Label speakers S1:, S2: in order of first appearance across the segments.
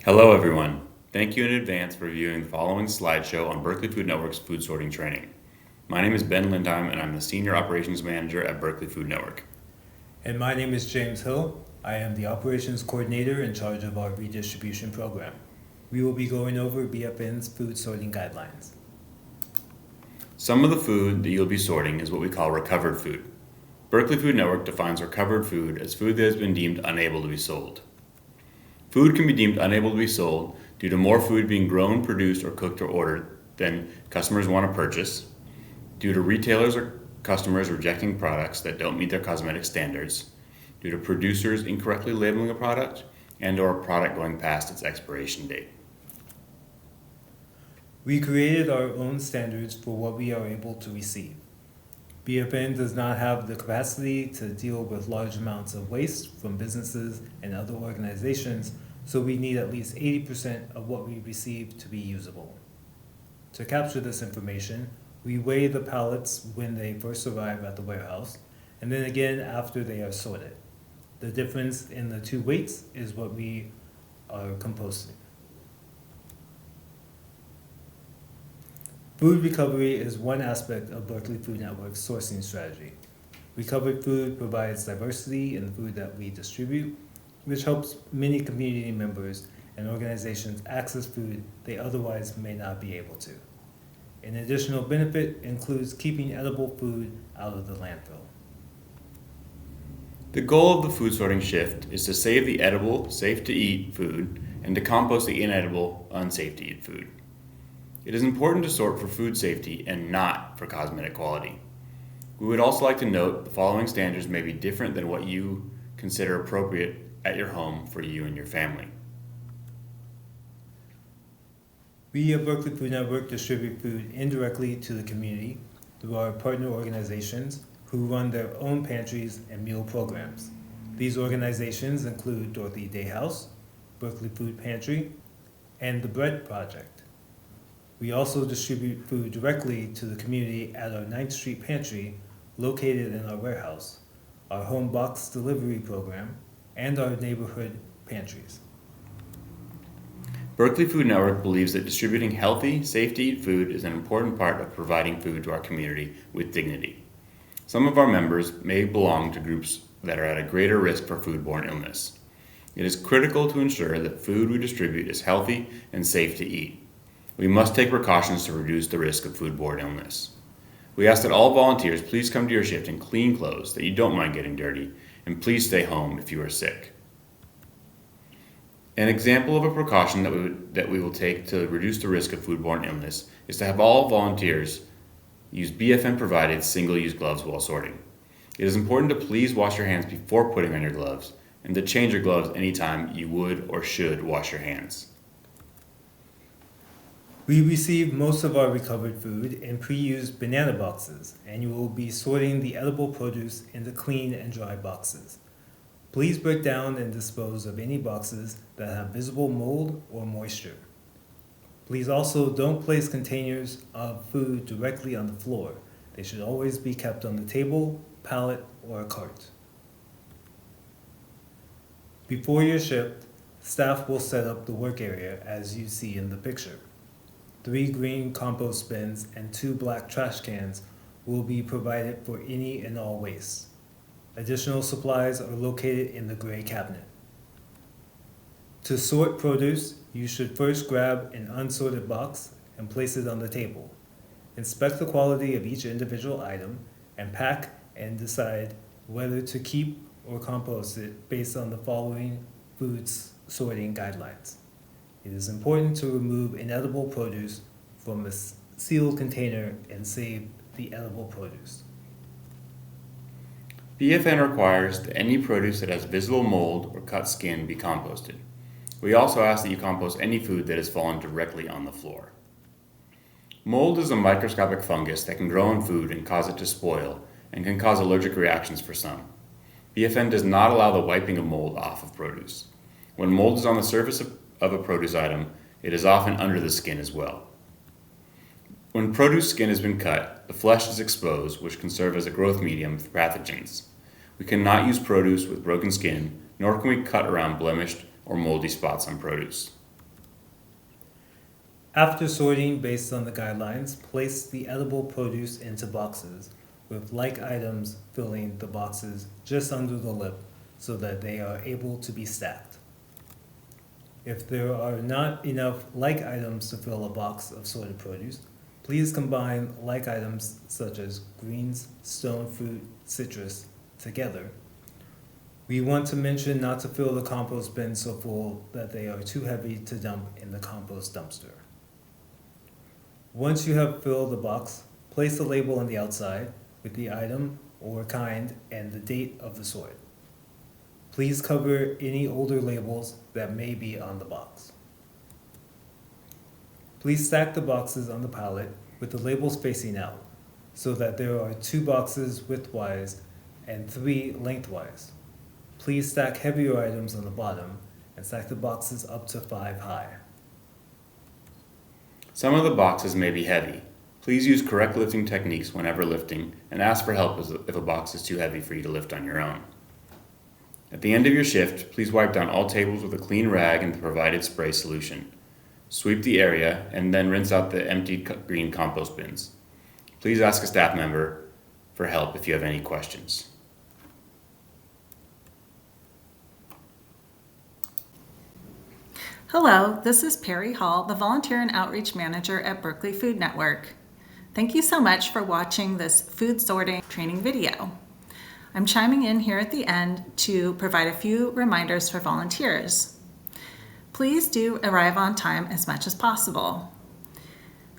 S1: Hello everyone. Thank you in advance for viewing the following slideshow on Berkeley Food Network's food sorting training. My name is Ben Lindheim and I'm the Senior Operations Manager at Berkeley Food Network.
S2: And my name is James Hill. I am the Operations Coordinator in charge of our redistribution program. We will be going over BFN's food sorting guidelines.
S1: Some of the food that you'll be sorting is what we call recovered food. Berkeley Food Network defines recovered food as food that has been deemed unable to be sold. Food can be deemed unable to be sold due to more food being grown, produced, or cooked or ordered than customers want to purchase, due to retailers or customers rejecting products that don't meet their cosmetic standards, due to producers incorrectly labeling a product, and or a product going past its expiration date.
S2: We created our own standards for what we are able to receive. BFN does not have the capacity to deal with large amounts of waste from businesses and other organizations, so we need at least 80% of what we receive to be usable. To capture this information, we weigh the pallets when they first arrive at the warehouse, and then again after they are sorted. The difference in the two weights is what we are composting. Food recovery is one aspect of Berkeley Food Network's sourcing strategy. Recovered food provides diversity in the food that we distribute, which helps many community members and organizations access food they otherwise may not be able to. An additional benefit includes keeping edible food out of the landfill.
S1: The goal of the food sorting shift is to save the edible, safe-to-eat food and to compost the inedible, unsafe-to-eat food. It is important to sort for food safety and not for cosmetic quality. We would also like to note the following standards may be different than what you consider appropriate at your home for you and your family.
S2: We at Berkeley Food Network distribute food indirectly to the community through our partner organizations who run their own pantries and meal programs. These organizations include Dorothy Day House, Berkeley Food Pantry, and the Bread Project. We also distribute food directly to the community at our 9th Street Pantry located in our warehouse, our home box delivery program, and our neighborhood pantries.
S1: Berkeley Food Network believes that distributing healthy, safe-to-eat food is an important part of providing food to our community with dignity. Some of our members may belong to groups that are at a greater risk for foodborne illness. It is critical to ensure that food we distribute is healthy and safe to eat. We must take precautions to reduce the risk of foodborne illness. We ask that all volunteers please come to your shift in clean clothes that you don't mind getting dirty, and please stay home if you are sick. An example of a precaution that we will take to reduce the risk of foodborne illness is to have all volunteers use BFN-provided single-use gloves while sorting. It is important to please wash your hands before putting on your gloves, and to change your gloves anytime you would or should wash your hands.
S2: We receive most of our recovered food in pre-used banana boxes, and you will be sorting the edible produce into clean and dry boxes. Please break down and dispose of any boxes that have visible mold or moisture. Please also don't place containers of food directly on the floor. They should always be kept on the table, pallet, or a cart. Before your shift, staff will set up the work area as you see in the picture. 3 green compost bins and 2 black trash cans will be provided for any and all waste. Additional supplies are located in the gray cabinet. To sort produce, you should first grab an unsorted box and place it on the table. Inspect the quality of each individual item and pack and decide whether to keep or compost it based on the following food sorting guidelines. It is important to remove inedible produce from a sealed container and save the edible produce.
S1: BFN requires that any produce that has visible mold or cut skin be composted. We also ask that you compost any food that has fallen directly on the floor. Mold is a microscopic fungus that can grow in food and cause it to spoil and can cause allergic reactions for some. BFN does not allow the wiping of mold off of produce. When mold is on the surface of a produce item, it is often under the skin as well. When produce skin has been cut, the flesh is exposed, which can serve as a growth medium for pathogens. We cannot use produce with broken skin, nor can we cut around blemished or moldy spots on produce.
S2: After sorting based on the guidelines, place the edible produce into boxes, with like items filling the boxes just under the lip so that they are able to be stacked. If there are not enough like items to fill a box of sorted produce, please combine like items such as greens, stone fruit, citrus together. We want to mention not to fill the compost bin so full that they are too heavy to dump in the compost dumpster. Once you have filled the box, place a label on the outside with the item or kind and the date of the sort. Please cover any older labels that may be on the box. Please stack the boxes on the pallet with the labels facing out so that there are 2 boxes widthwise and 3 lengthwise. Please stack heavier items on the bottom and stack the boxes up to 5 high.
S1: Some of the boxes may be heavy. Please use correct lifting techniques whenever lifting and ask for help if a box is too heavy for you to lift on your own. At the end of your shift, please wipe down all tables with a clean rag and the provided spray solution. Sweep the area and then rinse out the emptied green compost bins. Please ask a staff member for help if you have any questions.
S3: Hello, this is Perry Hall, the Volunteer and Outreach Manager at Berkeley Food Network. Thank you so much for watching this food sorting training video. I'm chiming in here at the end to provide a few reminders for volunteers. Please do arrive on time as much as possible.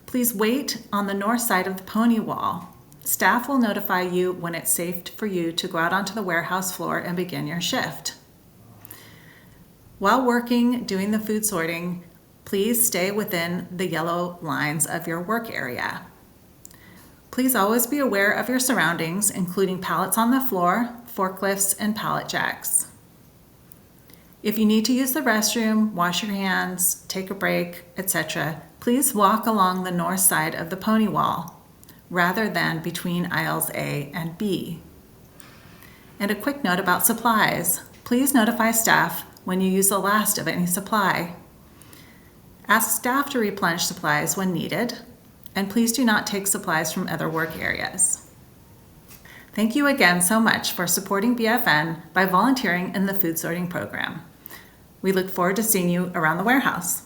S3: Please wait on the north side of the pony wall. Staff will notify you when it's safe for you to go out onto the warehouse floor and begin your shift. While working, doing the food sorting, please stay within the yellow lines of your work area. Please always be aware of your surroundings, including pallets on the floor, forklifts, and pallet jacks. If you need to use the restroom, wash your hands, take a break, etc., please walk along the north side of the pony wall, rather than between aisles A and B. And a quick note about supplies. Please notify staff when you use the last of any supply. Ask staff to replenish supplies when needed, and please do not take supplies from other work areas. Thank you again so much for supporting BFN by volunteering in the food sorting program. We look forward to seeing you around the warehouse.